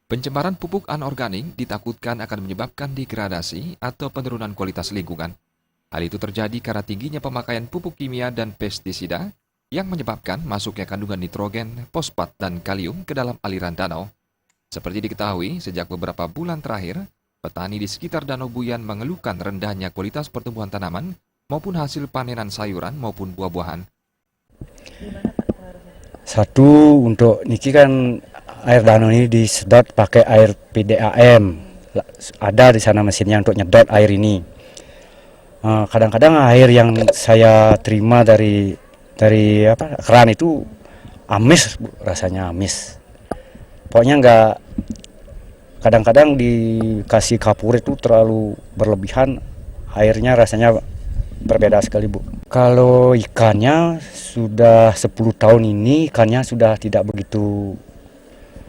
Pencemaran pupuk anorganik ditakutkan akan menyebabkan degradasi atau penurunan kualitas lingkungan. Hal itu terjadi karena tingginya pemakaian pupuk kimia dan pestisida yang menyebabkan masuknya kandungan nitrogen, fosfat, dan kalium ke dalam aliran danau. Seperti diketahui, sejak beberapa bulan terakhir, petani di sekitar Danau Buyan mengeluhkan rendahnya kualitas pertumbuhan tanaman maupun hasil panenan sayuran maupun buah-buahan. Satu, untuk niki kan air danau ini disedot pakai air PDAM. Ada di sana mesinnya untuk nyedot air ini. Kadang-kadang air yang saya terima dari keran itu amis, Bu, rasanya amis. Pokoknya nggak, kadang-kadang dikasih kapur itu terlalu berlebihan, airnya rasanya berbeda sekali, Bu. Kalau ikannya sudah 10 tahun ini, ikannya sudah tidak begitu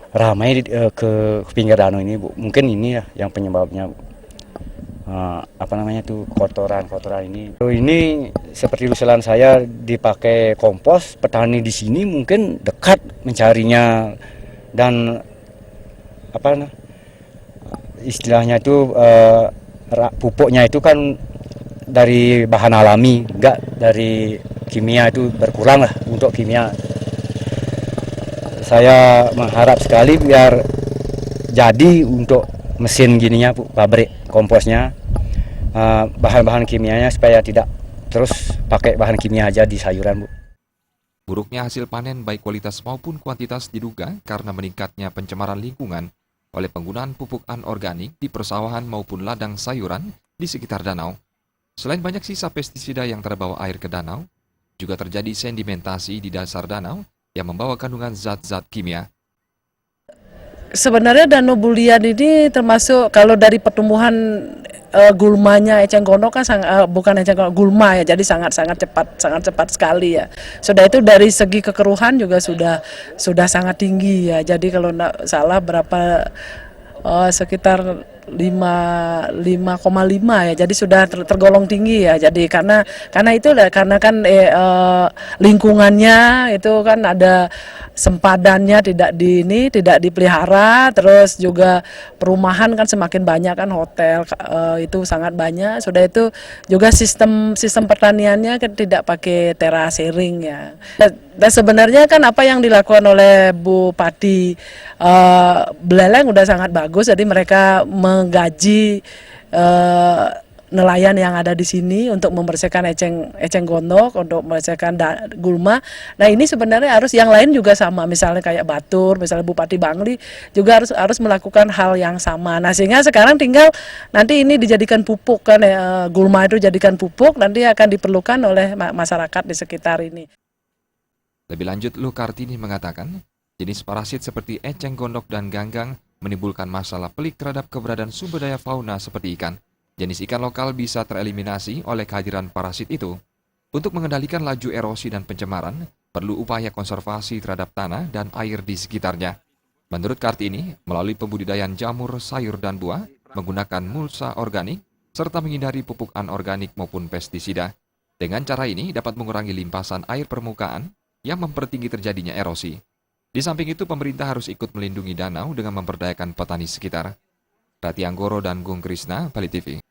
ramai ke pinggir danau ini, Bu. Mungkin ini ya yang penyebabnya, Bu. Kotoran-kotoran ini. Ini seperti usulan saya dipakai kompos, petani di sini mungkin dekat mencarinya, dan istilahnya itu pupuknya itu kan dari bahan alami, enggak dari kimia, itu berkurang lah untuk kimia. Saya mengharap sekali biar jadi untuk mesin gininya, Bu, pabrik komposnya, bahan-bahan kimianya supaya tidak terus pakai bahan kimia aja di sayuran, Bu. Buruknya hasil panen baik kualitas maupun kuantitas diduga karena meningkatnya pencemaran lingkungan oleh penggunaan pupuk anorganik di persawahan maupun ladang sayuran di sekitar danau. Selain banyak sisa pestisida yang terbawa air ke danau, juga terjadi sedimentasi di dasar danau yang membawa kandungan zat-zat kimia. Sebenarnya Danau Bulian ini termasuk kalau dari pertumbuhan gulmanya eceng gondok kan bukan eceng gondok, gulma ya, jadi sangat cepat sekali ya. Sudah itu dari segi kekeruhan juga sudah sangat tinggi ya. Jadi kalau tidak salah berapa sekitar 5,5 ya, jadi sudah tergolong tinggi ya. Jadi karena itu karena kan lingkungannya itu kan ada sempadannya tidak dipelihara, terus juga perumahan kan semakin banyak kan, hotel itu sangat banyak. Sudah itu juga sistem pertaniannya kan tidak pakai terasering ya. Dan sebenarnya kan apa yang dilakukan oleh Bupati Beleleng udah sangat bagus. Jadi mereka menggaji nelayan yang ada di sini untuk membersihkan eceng gondok, untuk membersihkan gulma. Nah ini sebenarnya harus yang lain juga sama, misalnya kayak Batur, misalnya Bupati Bangli juga harus melakukan hal yang sama. Nah sehingga sekarang tinggal nanti ini dijadikan pupuk kan, gulma itu jadikan pupuk, nanti akan diperlukan oleh masyarakat di sekitar ini. Lebih lanjut, Lukartini mengatakan, jenis parasit seperti eceng gondok dan ganggang menimbulkan masalah pelik terhadap keberadaan sumber daya fauna seperti ikan. Jenis ikan lokal bisa tereliminasi oleh kehadiran parasit itu. Untuk mengendalikan laju erosi dan pencemaran, perlu upaya konservasi terhadap tanah dan air di sekitarnya. Menurut Kartini, melalui pembudidayaan jamur, sayur, dan buah, menggunakan mulsa organik, serta menghindari pupuk anorganik maupun pestisida. Dengan cara ini dapat mengurangi limpasan air permukaan yang mempertinggi terjadinya erosi. Di samping itu, pemerintah harus ikut melindungi danau dengan memberdayakan petani sekitar. Rati Anggoro dan Gung Krisna, Bali TV.